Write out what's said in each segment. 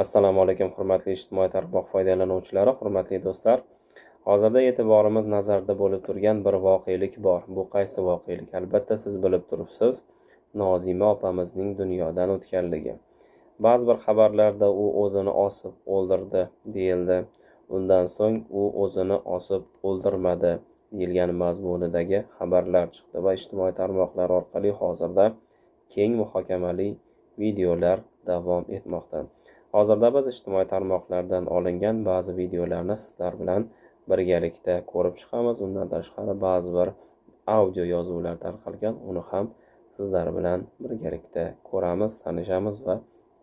Assalomu alaykum, hurmatli ijtimoiy tarmoq foydalanuvchilari, hurmatli do'stlar. Hozirda e'tiborimiz nazarda bo'lib turgan bir voqelik bor. Bu qaysi voqelik? Albatta siz bilib turibsiz. Nozima opamizning dunyodan o'tganligi. Ba'zi bir xabarlarda u o'zini osib o'ldirdi deyildi. Undan so'ng u o'zini osib o'ldirmadi deyilgan mazmunidagi xabarlar chiqdi va ijtimoiy tarmoqlar orqali hozirda keng muhokamali videolar davom etmoqda. Hozirda biz ijtimoiy tarmoqlardan olingan ba'zi videolarni sizlar bilan birgalikda ko'rib chiqamiz. Undan tashqari ba'zi bir audio yozuvlar tarqalgan, uni ham sizlar bilan birgalikda ko'ramiz, tanishamiz va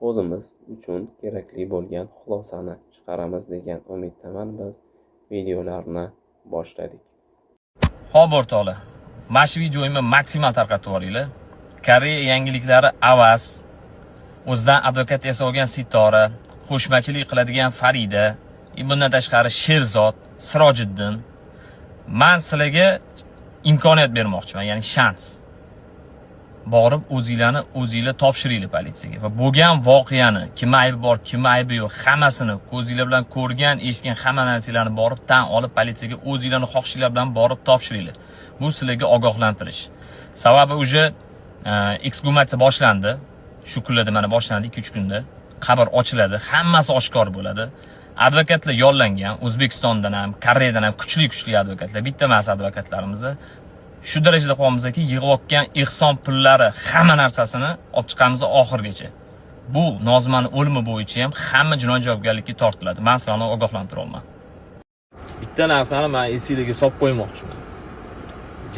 o'zimiz uchun kerakli bo'lgan xulosani chiqaramiz degan umiddaman. Biz videolarni boshladik. Xo'p o'rtoqlar, mana shu videoyimni maksimal tarqatib yuboringlar. Koreya yangiliklari Avaz, o'zidan advokat yasagan Sitora, qo'shmachilik qiladigan Farida, bundan tashqari Sherzod, Sirojiddin. Men sizlarga imkoniyat bermoqchiman, ya'ni shans. Borib o'zingizlar topshiringlar politsiyaga va bo'lgan voqeani, kim aybi bor, kim aybi yo'q, hammasini ko'zingizlar bilan ko'rgan, eshitgan hamma narsalarni borib tan olib politsiyaga o'zingizlarning xohishinglar bilan borib topshiringlar. Bu sizlarga ogohlantirish. Sababi uje eksgumatsiya boshlandi. Shu kunlarda mana boshlandi 2-3 kunda. Qabr ochiladi, hammasi oshkor bo'ladi. Advokatlar yollangan, O'zbekistondan ham, Koreyadan ham kuchli advokatlar, bitta emas advokatlarimizni. Shu darajada qo'yamizki, yig'ib ehson pullari hamma narsasini olib chiqamiz oxirgacha. Bu Nozimani o'limi bo'yicha ham hamma jinoiy javobgarlikka tortiladi. Men sizlarni ogohlantiryapman. Bitta narsani men esingizga solib qo'ymoqchiman.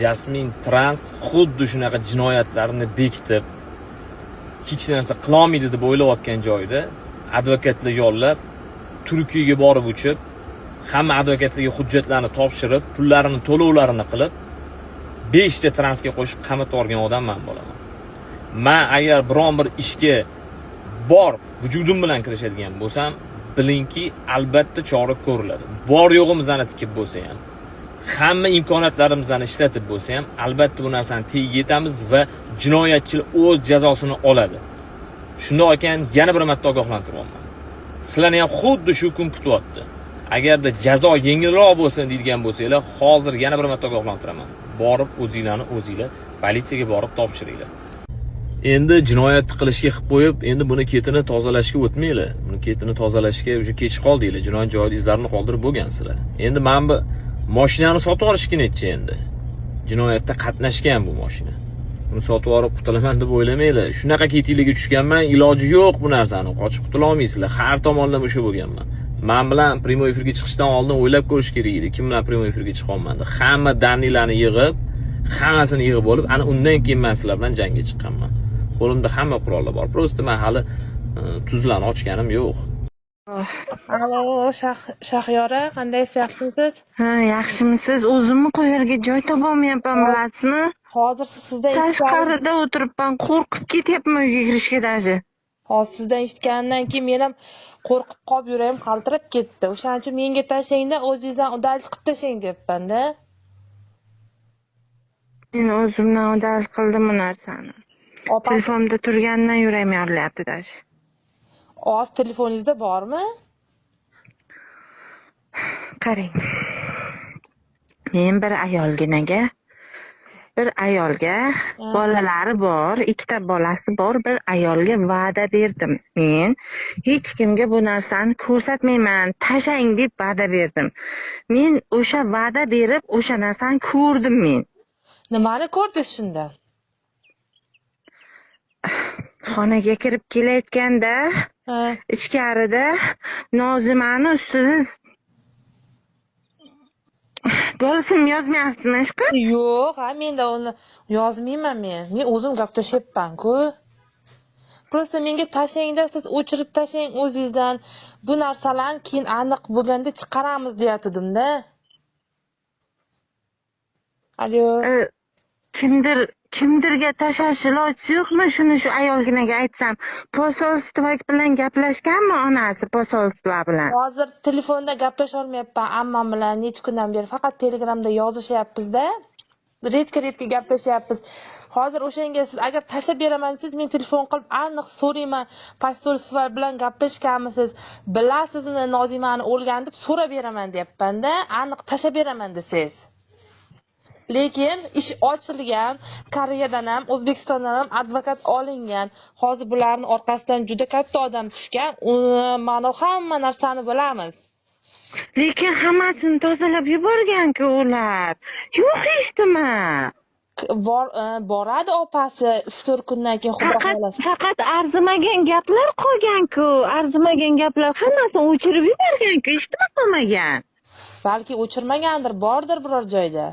Jasmin Trans xuddi shunaqa jinoyatlarni bekitib, hech narsa qila olmaydi deb o'ylayotgan joyda advokatlar yollab, Turkiyaga borib uchib, hamma advokatlarga hujjatlarni topshirib, pullarini to'lovlarini qilib 5 ta transga qo'shib qamatib olgan odam men bo'laman. Men agar biron bir ishga bor vujudim bilan kirishadigan bo'lsam, bilingki, albatta chora ko'riladi. Bor yo'g'imizni tikib bo'lsa ham, hamma imkoniyatlarimizni ishlatib bo'lsa ham, albatta bu narsani tegiga yetamiz va jinoyatchilar o'z jazosini oladi. Shunday ekan, yana bir marta ogohlantiryapman. Sizlarni ham xuddi shu kun kutyapti. Agarda jazo yengilroq bo'lsin deydigan bo'lsanglar, hozir yana bir marta ogohlantiraman. Borib o'zinglarni politsiyaga borib topshiringlar. Endi jinoyatni qilishga qilib qo'yib, endi buni ketini tozalashga o'tmanglar. Buni ketini tozalashga уже kech qoldinglar. Jinoyat joyida izlarini qoldirib bo'lgansizlar. Endi men bu mashinani sotib olishga necha endi. Jinoyatda qatnashgan bu mashina. Buni sotib olib qutulaman deb o'ylamanglar. Shunaqa ketinglarga tushganman, iloji yo'q bu narsani. Qochib qutula olmaysizlar. Har tomondan o'sha bo'lganman. Men bilan primoy efirga chiqishdan oldin o'ylab ko'rish kerak edi. Kim bilan primoy efirga chiqolmadi. Hamma daniylarni yig'ib, hammasini yig'ib olib, ana undan keyin men sizlar bilan jangga chiqqanman. Qo'limda hamma qurollar bor. Prosta men hali tuzlarni ochganim yo'q. Alo, Shahyora, qandaysiz, yaxshimisiz? Ha, yaxshimisiz? O'zimni qo'yarga joy topolmayapman, bilasizmi? Hozir sizdan Tashqarida o'tiribman, qo'rqib ketyapman uyga kirishga daji. Hozir sizdan eshitganimdan keyin men ham qo'rqib qolib yuragim qaltirab ketdi. O'shaning uchun menga tashlayingda, o'zingizdan udalik qilib tashlang debman-da. Men o'zimdan udalik qildim bu narsani. Telefonda turgandan yuragim yorilyapti daji. Hozir telefoningizda bormi? Qarang. Men bir ayolga bolalari bor, 2 ta bolasi bor, bir ayolga va'da berdim. Men hech kimga bu narsani ko'rsatmayman, tashlang deb va'da berdim. Men o'sha va'da berib, o'sha narsani ko'rdim men. Nimani ko'rdingiz shunda? Xonaga kirib kelayotganda, ichkarida Nozimani ustida Do'lisini yozmayapsizmi, ishqi? Yo'q, menda uni yozmayman men. Men o'zim gaplashyapman-ku. Prosta menga tashlangda, siz o'chirib tashlang o'zingizdan. Bu narsalarni keyin aniq bo'lganda chiqaramiz deyatdim-da. Alo. Kimdirga tashlash iloji yo'qmi? Shuni shu ayolginaga aytsam, posolstvo bilan gaplashganmi onasi posolstvo bilan? Hozir telefonda gaplasha olmayapman ammam bilan necha kundan beri, faqat Telegramda yozishyapmiz-da. redka gaplashyapmiz. Hozir o'shanga siz agar tashlab beraman desangiz, men telefon qilib aniq so'rayman, pochto'rsiz bilan gaplashganmisiz, bilasizmi Nozimani o'lgan deb so'rab beraman deyapman-da, aniq tashlab beraman desangiz. Lekin ish ochilgan, Koreyadan ham, O'zbekistondan ham advokat olingan. Hozir bularning orqasidan juda katta odam tushgan. Mana hamma narsani bilamiz. Lekin hammasini tozalab yuborgan-ku ular. Yo'q hech nima. Boradi opasi 3-4 kundan keyin xudo xolasa. Faqat arzimagan gaplar qolgan-ku. Arzimagan gaplar hammasini o'chirib yuborgan-ku, hech nima qolmagan. Balki o'chirmagandir, bordir biror joyda.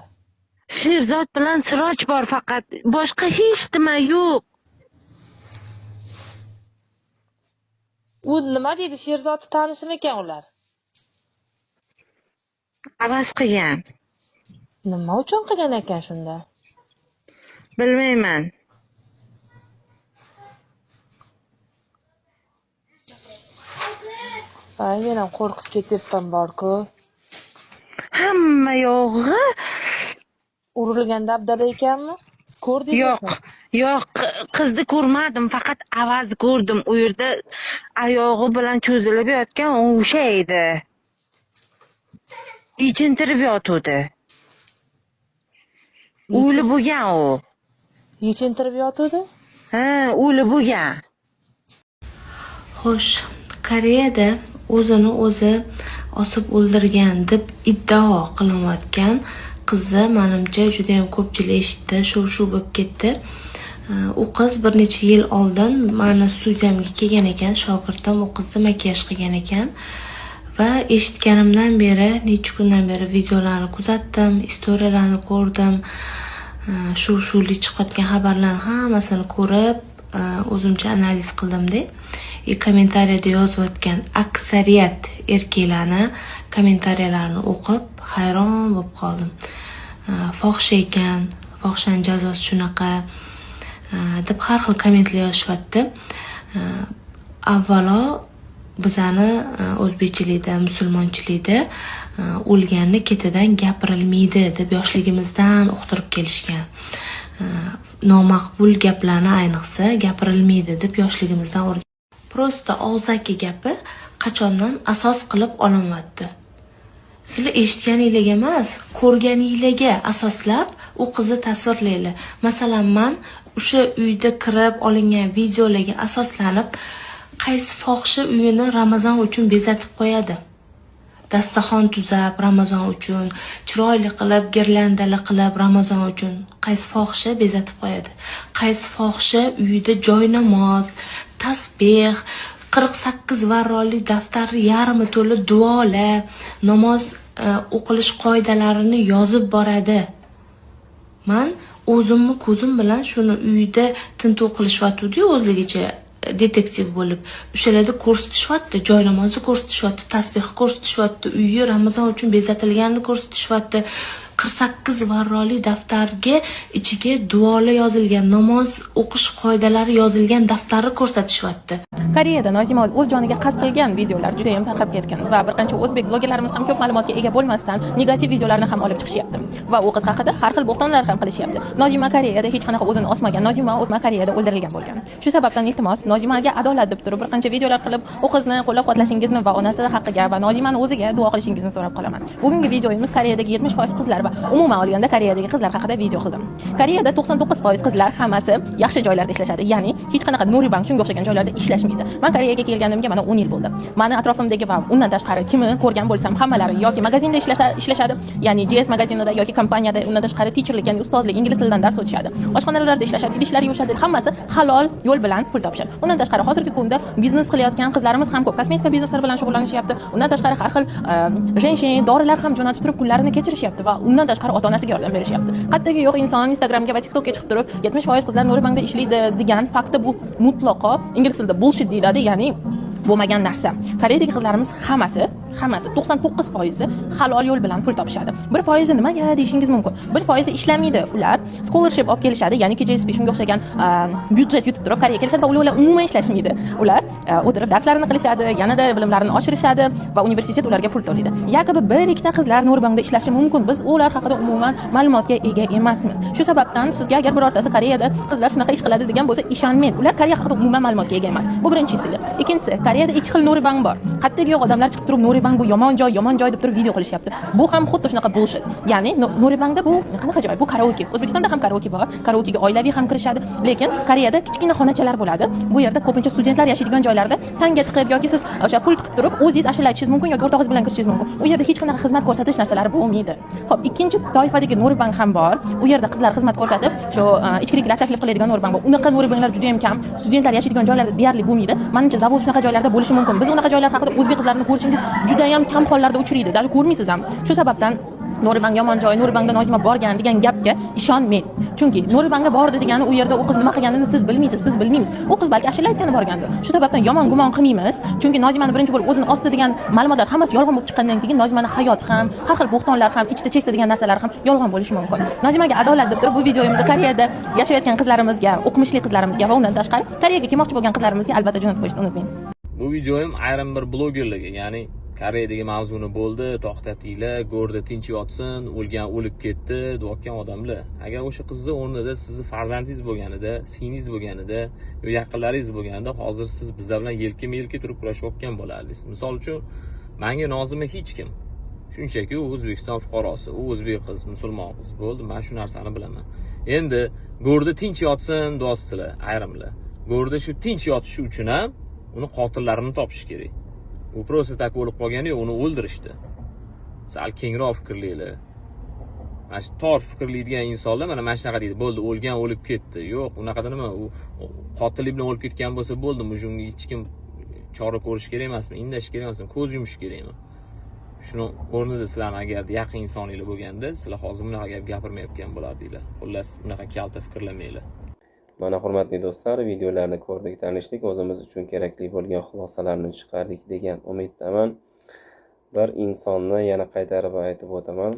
Sherzod bilan Siroj bor faqat. Boshqa hech nima yo'q. U nima deydi? Sherzodni tanishmi ekan ular? Avaz qilgan. Nima uchun qilgan ekan shunda? Bilmayman. Men ham qo'rqib ketyapman borku. Hamma yog'i Urilgan dabdala ekanmi? Ko'rdingmi? Yo'q, qizni ko'rmadim, faqat avaz ko'rdim. U yerda oyog'i bilan cho'zilib yotgan o'sha edi. Yechintirib yotuvdi. O'li bo'lgan u. Yechintirib yotuvdi? Ha, o'li bo'lgan. Xo'sh, Koreyada o'zini o'zi osib o'ldirgan deb iddao qilinayotgan qizni menimcha juda ham ko'pchilik eshitdi, shu bo'lib ketdi. U qiz bir necha yil oldin meni studiyamga kelgan ekan, shogirdim u qizni makiyaj qilgan ekan va eshitganimdan beri, necha kundan beri videolarni kuzatdim, istoriyalarni ko'rdim. Shu chiqayotgan xabarlarning hammasini ko'rib, o'zimcha analiz qildim-da. Kommentariyada yozayotgan aksariyat erkaklarni kommentariyalarini o'qib hayron bo'lib qoldim. Fohish ekan, fohishning jazosi shunaqa deb har xil kommentlar yozishyapti. Avvalo bizani o'zbekchilikda, musulmonchilikda o'lganni ketidan gapirilmaydi deb yoshligimizdan uqtirib kelishgan. Nomaqbul gaplarni ayniqsa gapirilmaydi deb yoshligimizdan o'rgangan. Prosta og'zaki gapi qachondan asos qilib olinyapti. Sizlar eshitganingizga emas, ko'rganingizga asoslab u qizni tasvirlaylar. Masalan, men o'sha uyda kirib olingan videolarga asoslanib, qaysi fohisha uyini Ramazon uchun bezatib qo'yadi. Dasturxon tuzab Ramazon uchun, chiroyli qilib, girlandali qilib Ramazon uchun qaysi fohisha bezatib qo'yadi. Qaysi fohisha uyida joynamoz, tasbeh, 48 varroli daftari yarmi to'la duolar, namoz o'qilish qoidalarini yozib boradi. Men o'zimni ko'zim bilan shuni uyida tintuv qilishyapti-ku, o'zligicha detektiv bo'lib, o'shalarda ko'rsatishyapti, joynamozni ko'rsatishyapti, tasbehni ko'rsatishyapti, uyi Ramazon uchun bezatilganini ko'rsatishyapti. 48 varroli daftarga ichiga duolar yozilgan, namoz o'qish qoidalari yozilgan daftarni ko'rsatishyapti. Koreyada Nozima o'z joniga qasd qilgan videolar juda ham tarqab ketgan va bir qancha o'zbek blogerlarimiz ham ko'p ma'lumotga ega bo'lmasdan negativ videolarni ham olib chiqishyapti va u qiz haqida har xil bo'xtonlar ham qilishyapti. Nozima Koreyada hech qanaqa o'zini osmagan, Nozima o'zma Koreyada o'ldirilgan bo'lgan. Shu sababdan iltimos Nozimaga adolat deb turib bir qancha videolar qilib, u qizni qo'llab-quvvatlashingizni va onasi haqqiga va Nozimani o'ziga duo qilishingizni so'rab qolaman. Bugungi videomiz Koreyadagi 70% qizlar va umuman olganda Koreyadagi qizlar haqida video qildim. Koreyada 99% qizlar hammasi yaxshi joylarda ishlashadi, ya'ni hech qanaqa Nuri Bank shunga o'xshagan joylarda ishlashmaydi. Men Koreyaga kelganimga mana 10 yil bo'ldi. Meni atrofimdagi va undan tashqari kimni ko'rgan bo'lsam, hammalari yoki magazinda ishlashadi, ya'ni JS magazinida yoki kompaniyada, undan tashqari teacherlik, ya'ni ustozlik, ingliz tilidan dars o'tishadi. Oshxonalarda ishlashadi, idishlar yuvishadi, hammasi halol yo'l bilan pul topishadi. Undan tashqari hozirgi kunda biznes qilayotgan qizlarimiz ham ko'p, kosmetika bizneslari bilan shug'ullanishyapti. Undan tashqari har xil jenshin dorilar ham jo'natib turib kunlarini kechirishyapti va undan tashqari ota-onasiga yordam berishyapti. Qattagi yo'q inson Instagramga va TikTokga chiqib turib 70% qizlar Nuri Bankda ishlaydi degan fakti bu mutlaqo ingliz tilida bullshit deyiladi, ya'ni bo'lmagan narsa. Koreyadagi qizlarimiz hammasi 99% halol yo'l bilan pul topishadi. 1% nimaga deyishingiz mumkin. 1% ishlamaydi. Ular scholarship olib kelishadi, ya'ni KJSP shunga o'xshagan byudjet yutib turib Koreyaga kelishadi va ular umuman ishlashmaydi. Ular o'tirib darslarini qilishadi, yanada bilimlarini oshirishadi va universitet ularga pul to'laydi. Yakobi 1-2 qizlar Norbangda ishlashi mumkin. Biz ular haqida umuman ma'lumotga ega emasmiz. Shu sababdan sizga agar birortasi Koreyada qizlar shunaqa ish qiladi degan bo'lsa, ishonmang. Ular Koreya haqida umuman ma'lumotga ega emas. Bu birinchisi. Ikkinchisi, Koreyada 2 xil Norbang bor. Qayerdaga yo'q odamlar chiqib turib Norbang bu yomon joy deb turib video qilishyapti. Bu ham xuddi shunaqa bullshit. Ya'ni Norbangda bu qanaqa joy? Bu karaoke. O'zbekistonda ham karaoke bor. Karaokega oilaviy ham kirishadi, lekin Koreyada kichkina xonachalar bo'ladi. Bu yerda ko'pincha studentlar yashaydigan joylarda tanga tiqib yoki siz o'sha pul tiqib turib o'zingiz ashula aytishingiz mumkin yoki o'rtog'ingiz bilan kirishingiz mumkin. U yerda hech qanaqa xizmat ko'rsatish narsalari bo'lmaydi. Xo'p, ikkinchi toifadagi Norbang ham bor. U yerda qizlar xizmat ko'rsatib, shu ichkiliklar taklif qiladigan Norbang bor. Unaqa Norbanglar juda ham kam. Studentlar yashaydigan joylarda deyarli bo'lmaydi. Menimcha zavod shunaqa joylarda bo'lishi mumkin. Biz unaqa joylar haqida o'zbek qizlarini ko'rishingiz juda ham kam hollarda uchraydi. Даже ko'rmaysiz ham. Shu sababdan Norbang yomon joy, Norbangda Nozima borgan degan gapga ishonmang. Chunki Norbangga bordi degani u yerda u qiz nima qilganini siz bilmaysiz, biz bilmaymiz. U qiz balki ashula aytgani borgandir. Shu sababdan yomon gumon qilmaymiz. Chunki Nozimani birinchi bo'lib o'zini osdi degan ma'lumotlar hammasi yolg'on bo'lib chiqqandan keyin Nozimani hayoti ham, har xil bo'xtonlar ham, ichda chekdi degan narsalar ham yolg'on bo'lishi mumkin. Nozimaga adolat deb turib bu videomizni Koreyada yashayotgan qizlarimizga, o'qimishli qizlarimizga va undan tashqari Koreyaga kelmoqchi bo'lgan qizlarimizga albatta jo'natib qo'yishni unutmang. Bu videoyim ayrim bir blogerlarga, ya'ni Koreyadagi mavzuni bo'ldi, to'xtatinglar, go'rda tinch yotsin, o'lgan o'lib ketdi, deyotgan odamlar. Agar o'sha qizni o'rnida sizni farzandingiz bo'lganida, singlingiz bo'lganida, yoki yaqinlaringiz bo'lganida, hozir siz bizlar bilan yelkama-yelka turib kurashayotgan bo'lardingiz. Misol uchun, menga Nozima hech kim. Shunchaki u O'zbekiston fuqarosi, u o'zbek qiz, musulmon qiz. Bo'ldi, men shu narsani bilaman. Endi go'rda tinch yotsin, deyapsizlar, ayrimlar. Go'rda shu tinch yotishi uchun ham uni qotillarini topish kerak. U просто tak o'lib qolgani yo'q, uni o'ldirishdi. Sal kengroq fikrlaylar. Mana shu tor fikrlaydigan insonlar mana shunaqa deydi, bo'ldi, o'lgan o'lib ketdi. Yo'q, unaqada nima, u qotillik bilan o'lib ketgan bo'lsa bo'ldi, unga hech kim chora ko'rish kerak emasmi, indash kerak emasmi, ko'z yumish kerakmi? Shuni o'rnida sizlar agar yaqin insoninglar bo'lganda, sizlar hozir bunaqa gap gapirmayotgan bo'lardinglar. Xullas, bunaqa kalta fikrlamanglar. Mana hurmatli do'stlar, videolarni ko'rdik, tanishdik, o'zimiz uchun kerakli bo'lgan xulosalarni chiqardik degan umiddaman. Bir insonni yana qaytarib aytib o'taman,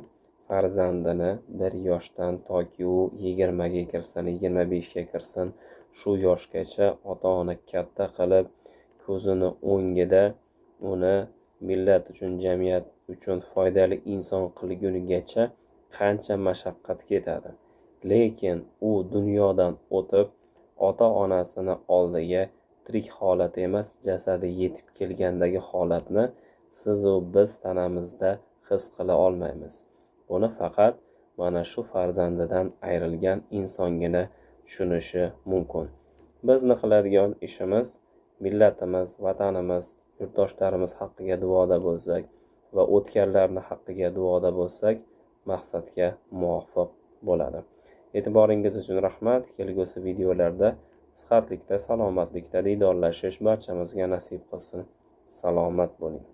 farzandini 1 yoshdan toki u 20 ga kirsin, 25 ga kirsin, shu yoshgacha ota-ona katta qilib, ko'zini o'ngida uni millat uchun, jamiyat uchun foydali inson qilgunigacha qancha mashaqqat ketadi. Lekin u dunyodan o'tib, ota-onasini oldiga tirik holat emas, jasadi yetib kelgandagi holatni siz u biz tanamizda his qila olmaymiz. Buni faqat mana shu farzandidan ayrilgan insongina tushunishi mumkin. Bizni qiladigan ishimiz millatimiz, vatanimiz, yurtdoshlarimiz haqqiga duoda bo'lsak va o'tganlarning haqqiga duoda bo'lsak, maqsadga muvofiq bo'ladi. E'tiboringiz uchun rahmat. Kelgusi videolarda sihatlikda, salomatlikda diydorlashish barchamizga nasib qilsin. Salomat bo'ling.